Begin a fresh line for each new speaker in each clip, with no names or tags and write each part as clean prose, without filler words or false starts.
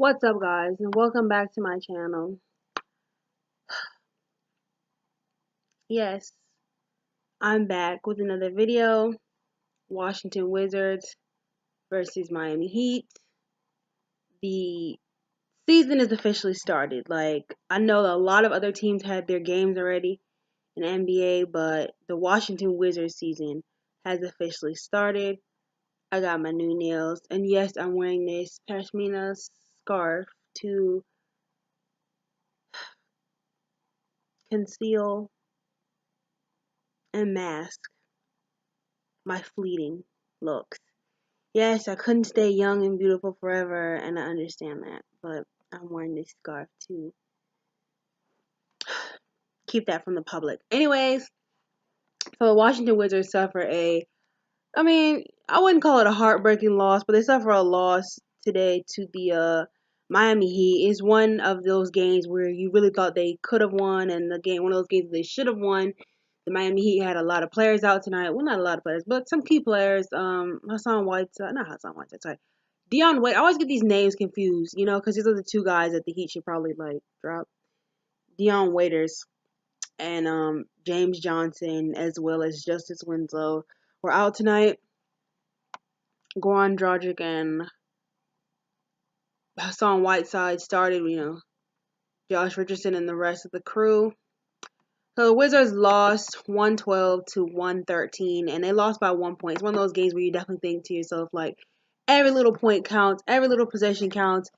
What's up, guys, and welcome back to my channel. Yes, I'm back with another video. Washington Wizards versus Miami Heat. The season is officially started. I know a lot of other teams had their games already in the NBA, but the Washington Wizards season has officially started. I got my new nails, and yes, I'm wearing this pashmina scarf to conceal and mask my fleeting looks. Yes, I couldn't stay young and beautiful forever, and I understand that, but I'm wearing this scarf to keep that from the public. Anyways, so the Washington Wizards suffer I wouldn't call it a heartbreaking loss, but they suffer a loss today to the Miami Heat. It's one of those games where you really thought they could have won, and one of those games they should have won. The Miami Heat had a lot of players out tonight. Well, not a lot of players, but some key players. Hassan Whiteside, not Hassan Whiteside, sorry. Dion Waiters. I always get these names confused, because these are the two guys that the Heat should probably drop. Dion Waiters and James Johnson, as well as Justice Winslow, were out tonight. Goran Dragic and Hassan Whiteside started. Josh Richardson and the rest of the crew. So the Wizards lost 112 to 113, and they lost by 1 point. It's one of those games where you definitely think to yourself, every little point counts, every little possession counts,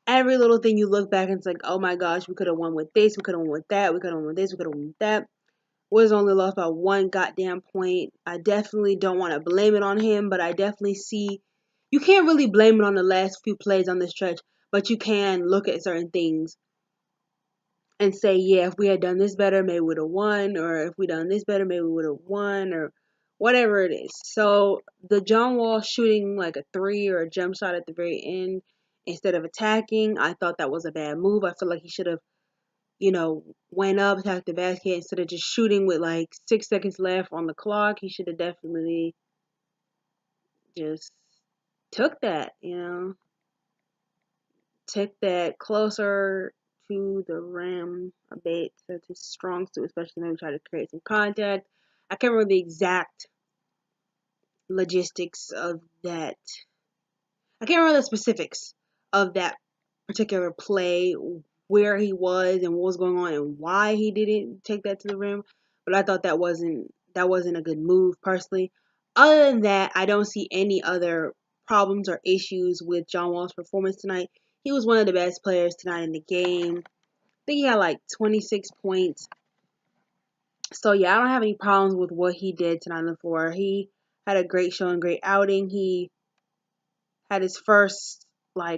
every little thing you look back and it's like, oh my gosh, we could have won with this, we could have won with that, we could have won with this, we could have won with that. Wizards only lost by one goddamn point. I definitely don't want to blame it on him, but I definitely see you can't really blame it on the last few plays on the stretch, but you can look at certain things and say, yeah, if we had done this better, maybe we would have won, or if we done this better, maybe we would have won, or whatever it is. So the John Wall shooting like a three or a jump shot at the very end instead of attacking, I thought that was a bad move. I feel like he should have, went up, attacked the basket instead of just shooting with like 6 seconds left on the clock. He should have definitely just took that, took that closer to the rim a bit. That's his strong suit, especially when we try to create some contact. I can't remember the exact logistics of that. I can't remember the specifics of that particular play, where he was and what was going on and why he didn't take that to the rim. But I thought that wasn't a good move personally. Other than that, I don't see any other problems or issues with John Wall's performance tonight. He was one of the best players tonight in the game. I think he had like 26 points. So yeah, I don't have any problems with what he did tonight on the floor. He had a great showing, great outing. He had his first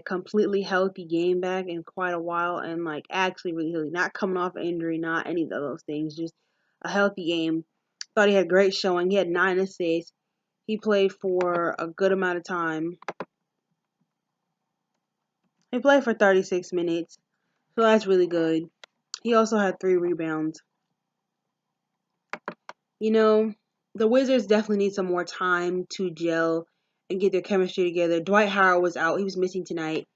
completely healthy game back in quite a while, and actually really healthy, not coming off an injury, not any of those things, just a healthy game. Thought he had a great showing. He had 9 assists. He played for a good amount of time. He played for 36 minutes, so that's really good. He also had 3 rebounds. The Wizards definitely need some more time to gel and get their chemistry together. Dwight Howard was out. He was missing tonight.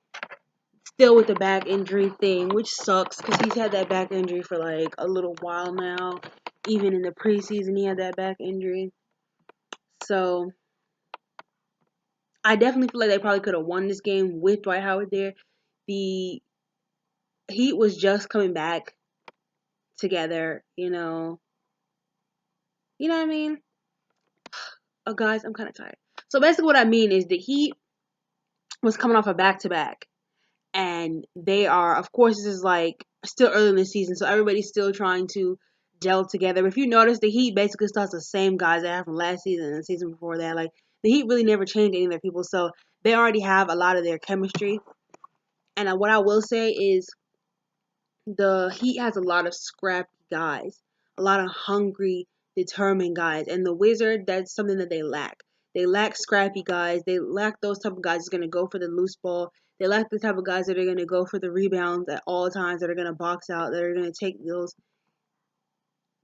Still with the back injury thing, which sucks because he's had that back injury for a little while now. Even in the preseason, he had that back injury. So I definitely feel like they probably could have won this game with Dwight Howard there. The Heat was just coming back together, You know what I mean? Oh, guys, I'm kind of tired. So basically what I mean is the Heat was coming off a back-to-back. And they are, of course, this is still early in the season, so everybody's still trying to gel together. But if you notice, the Heat basically starts the same guys they have from last season and the season before that. The Heat really never changed any of their people, so they already have a lot of their chemistry. And what I will say is the Heat has a lot of scrappy guys, a lot of hungry, determined guys. And the Wizard, that's something that they lack. They lack scrappy guys. They lack those type of guys that's going to go for the loose ball. They lack the type of guys that are going to go for the rebounds at all times, that are going to box out, that are going to take those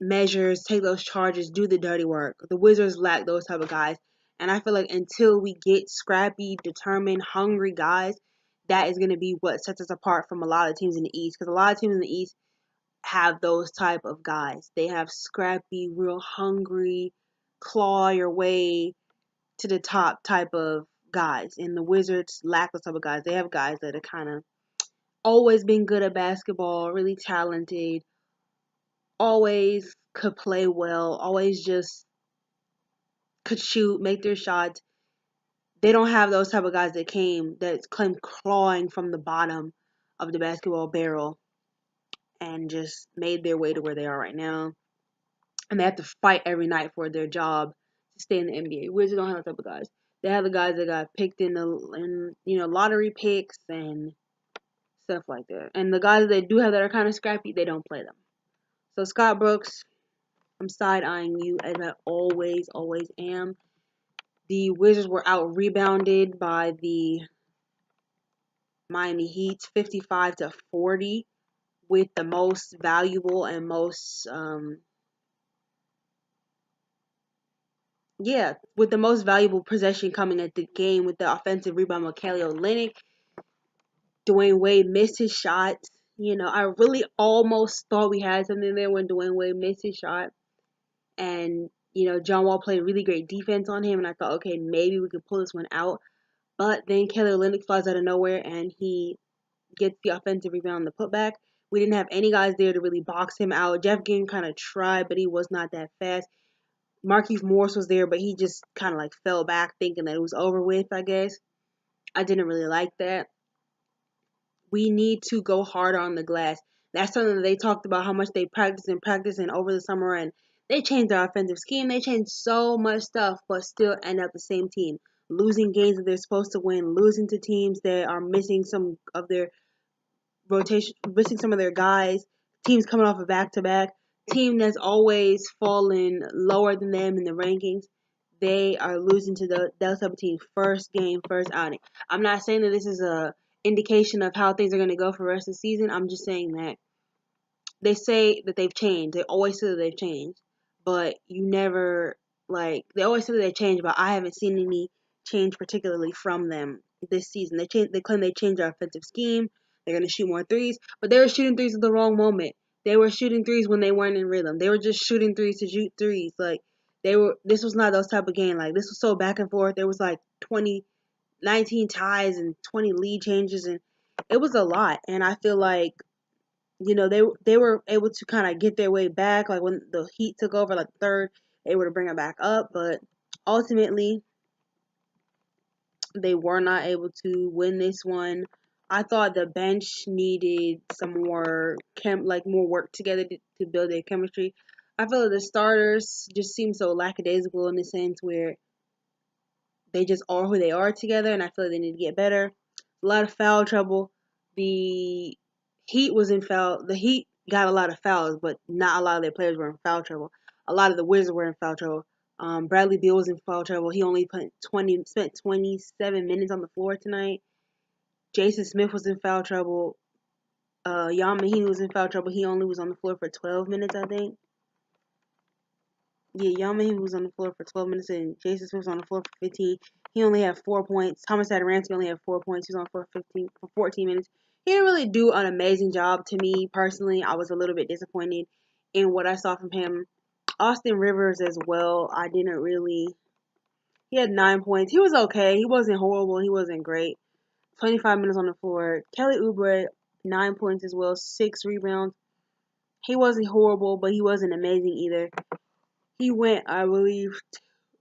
measures, take those charges, do the dirty work. The Wizards lack those type of guys. And I feel like until we get scrappy, determined, hungry guys, that is going to be what sets us apart from a lot of teams in the East. Because a lot of teams in the East have those type of guys. They have scrappy, real hungry, claw your way to the top type of guys. And the Wizards lack those type of guys. They have guys that are kind of always been good at basketball, really talented, always could play well, always just could shoot, make their shots. They don't have those type of guys that claim clawing from the bottom of the basketball barrel and just made their way to where they are right now. And they have to fight every night for their job to stay in the NBA. Wizards don't have that type of guys. They have the guys that got picked in lottery picks and stuff like that. And the guys that they do have that are kind of scrappy, they don't play them. So Scott Brooks, I'm side eyeing you as I always am. The Wizards were out rebounded by the Miami Heat 55-40 with the most valuable and most with the most valuable possession coming at the game with the offensive rebound with Kelly Olynyk. Dwayne Wade missed his shot. I really almost thought we had something there when Dwayne Wade missed his shot. And, John Wall played really great defense on him. And I thought, okay, maybe we could pull this one out. But then Kelly Olynyk flies out of nowhere and he gets the offensive rebound on the putback. We didn't have any guys there to really box him out. Jeff Green kind of tried, but he was not that fast. Markieff Morris was there, but he just kind of like fell back thinking that it was over with, I guess. I didn't really like that. We need to go harder on the glass. That's something that they talked about, how much they practice and over the summer, and they changed their offensive scheme. They changed so much stuff, but still end up the same team. Losing games that they're supposed to win, losing to teams that are missing some of their rotation, missing some of their guys, teams coming off a back-to-back, team that's always fallen lower than them in the rankings. They are losing to those type of team first game, first outing. I'm not saying that this is a indication of how things are going to go for the rest of the season. I'm just saying that they say that they've changed. They always say that they've changed, but you never they always say that they changed, but I haven't seen any change particularly from them this season. They claim they changed their offensive scheme. They're gonna shoot more threes, but they were shooting threes at the wrong moment. They were shooting threes when they weren't in rhythm. They were just shooting threes to shoot threes. This was not those type of game. This was so back and forth. There was 19 ties and 20 lead changes, and it was a lot. And I feel like they were able to kind of get their way back. Like when the Heat took over, third, they were to bring it back up, but ultimately they were not able to win this one. I thought the bench needed some more more work together to build their chemistry. I feel like the starters just seem so lackadaisical in the sense where they just are who they are together, and I feel like they need to get better. A lot of foul trouble. The The Heat got a lot of fouls, but not a lot of their players were in foul trouble. A lot of the Wizards were in foul trouble. Bradley Beal was in foul trouble. He only spent 27 minutes on the floor tonight. Jason Smith was in foul trouble. Ian Mahinmi was in foul trouble. He only was on the floor for 12 minutes, I think. Yeah, Ian was on the floor for 12 minutes, and Jason Smith was on the floor for 15. He only had 4 points. Thomas Satoransky only had 4 points. He was on the floor for 14 minutes. He didn't really do an amazing job to me personally. I was a little bit disappointed in what I saw from him. Austin Rivers as well. I didn't really. He had 9 points. He was okay. He wasn't horrible. He wasn't great. 25 minutes on the floor. Kelly Oubre, 9 points as well. 6 rebounds. He wasn't horrible, but he wasn't amazing either. He went, I believe,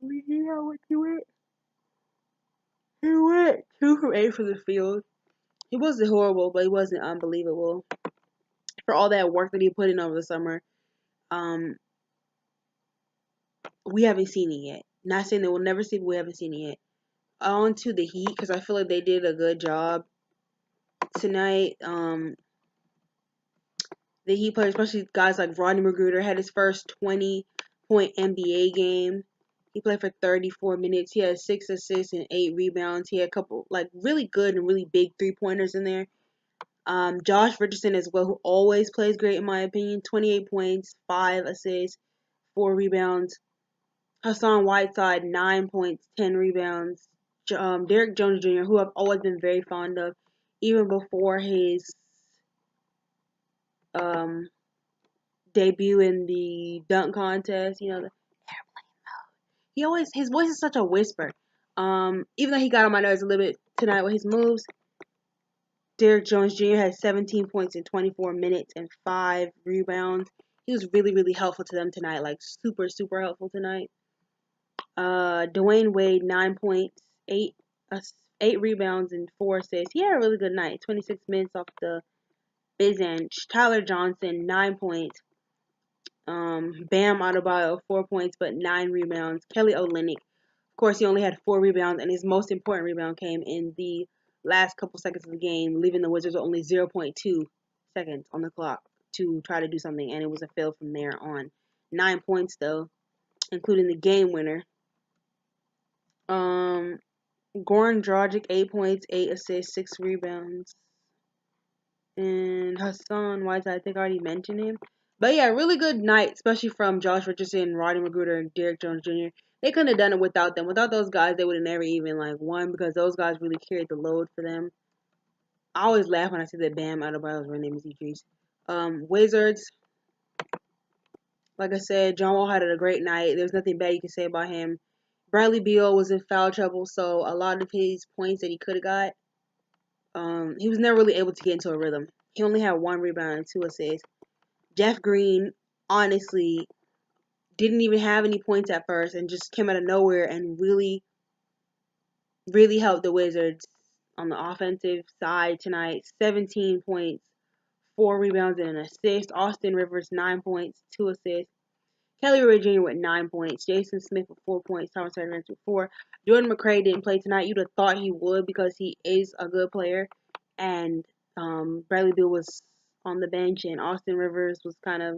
how much he went? He went 2 from 8 from the field. He wasn't horrible, but he wasn't unbelievable. For all that work that he put in over the summer, we haven't seen it yet. Not saying that we'll never see it, but we haven't seen it yet. On to the Heat, because I feel like they did a good job tonight. The Heat players, especially guys like Rodney McGruder, had his first 20-point NBA game. He played for 34 minutes. He had 6 assists and 8 rebounds. He had a couple really good and really big 3-pointers in there. Josh Richardson as well, who always plays great in my opinion. 28 points, 5 assists, 4 rebounds. Hassan Whiteside, 9 points, 10 rebounds. Derek Jones Jr., who I've always been very fond of even before his debut in the dunk contest. You know, his voice is such a whisper. Even though he got on my nerves a little bit tonight with his moves, Derrick Jones Jr. had 17 points in 24 minutes and 5 rebounds. He was really, really helpful to them tonight. Like super, super helpful tonight. Dwayne Wade 9 points, 8 rebounds and 4 assists. He had a really good night. 26 minutes off the bench. Tyler Johnson 9 points. Bam Adebayo 4 points but 9 rebounds. Kelly Olynyk, of course, he only had 4 rebounds, and his most important rebound came in the last couple seconds of the game, leaving the Wizards with only 0.2 seconds on the clock to try to do something, and it was a fail from there on. 9 points though, including the game winner. Goran Dragic 8 points, 8 assists, 6 rebounds. And Hassan Whiteside, I think I already mentioned him. But yeah, really good night, especially from Josh Richardson, Rodney McGruder, and Derrick Jones Jr. They couldn't have done it without them. Without those guys, they would have never even won because those guys really carried the load for them. I always laugh when I see that Bam Adebayo's real name is Idris. Wizards, like I said, John Wall had a great night. There's nothing bad you can say about him. Bradley Beal was in foul trouble, so a lot of his points that he could have got, he was never really able to get into a rhythm. He only had 1 rebound and 2 assists. Jeff Green, honestly, didn't even have any points at first and just came out of nowhere and really, really helped the Wizards on the offensive side tonight. 17 points, 4 rebounds, and an assist. Austin Rivers, 9 points, 2 assists. Kelly Oubre Jr. with 9 points. Jason Smith with 4 points. Thomas Hernandez with 4. Jordan McRae didn't play tonight. You'd have thought he would because he is a good player. And Bradley Beal was on the bench, and Austin Rivers was kind of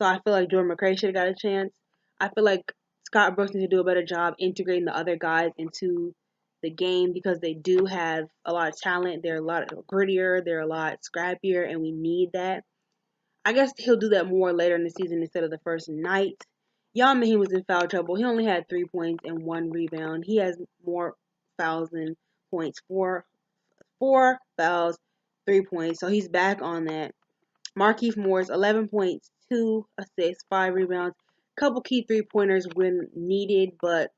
So I feel like Jordan McRae should have got a chance. I feel like Scott Brooks needs to do a better job integrating the other guys into the game because they do have a lot of talent. They're a lot grittier. They're a lot scrappier, and we need that. I guess he'll do that more later in the season instead of the first night. Jan Mahin was in foul trouble. He only had 3 points and 1 rebound. He has more fouls than points. Four fouls, 3 points. So he's back on that. Markieff Morris, 11 points, 2 assists, 5 rebounds. Couple key 3-pointers when needed, but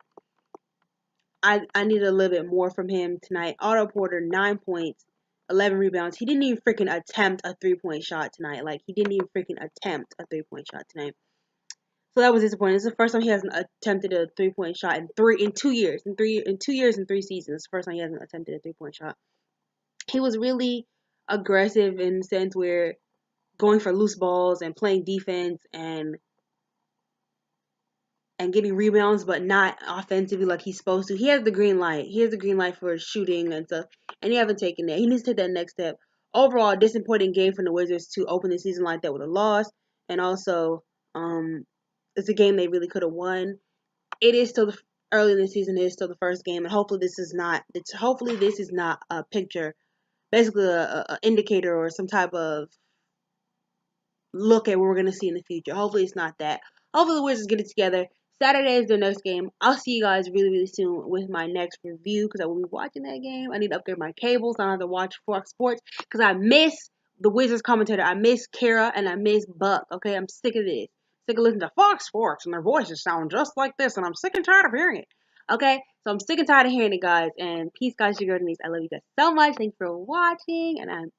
I needed a little bit more from him tonight. Otto Porter, 9 points, 11 rebounds. He didn't even freaking attempt a 3-point shot tonight. He didn't even freaking attempt a 3-point shot tonight. So that was disappointing. It's the first time he hasn't attempted a 3-point shot in 2 years. In 2 years and 3 seasons. It's the first time he hasn't attempted a 3-point shot. He was really aggressive in the sense where going for loose balls and playing defense and getting rebounds, but not offensively like he's supposed to. He has the green light. He has the green light for shooting and stuff, and he haven't taken that. He needs to take that next step. Overall, disappointing game for the Wizards to open the season like that with a loss, and also, it's a game they really could have won. It is still early in the season. It is still the first game, and hopefully this is not. Hopefully this is not a picture, basically a indicator or some type of look at what we're going to see in the future. Hopefully it's not that. Hopefully the Wizards get it together. Saturday is their next game. I'll see you guys really, really soon with my next review because I will be watching that game. I need to upgrade my cables. I don't have to watch Fox Sports because I miss the Wizards commentator. I miss Kara and I miss Buck. Okay, I'm sick of this. Sick of listening to Fox Sports and their voices sound just like this, and I'm sick and tired of hearing it. Okay, so I'm sick and tired of hearing it, guys. And peace, guys. Your girl Denise. I love you guys so much. Thanks for watching, and I'm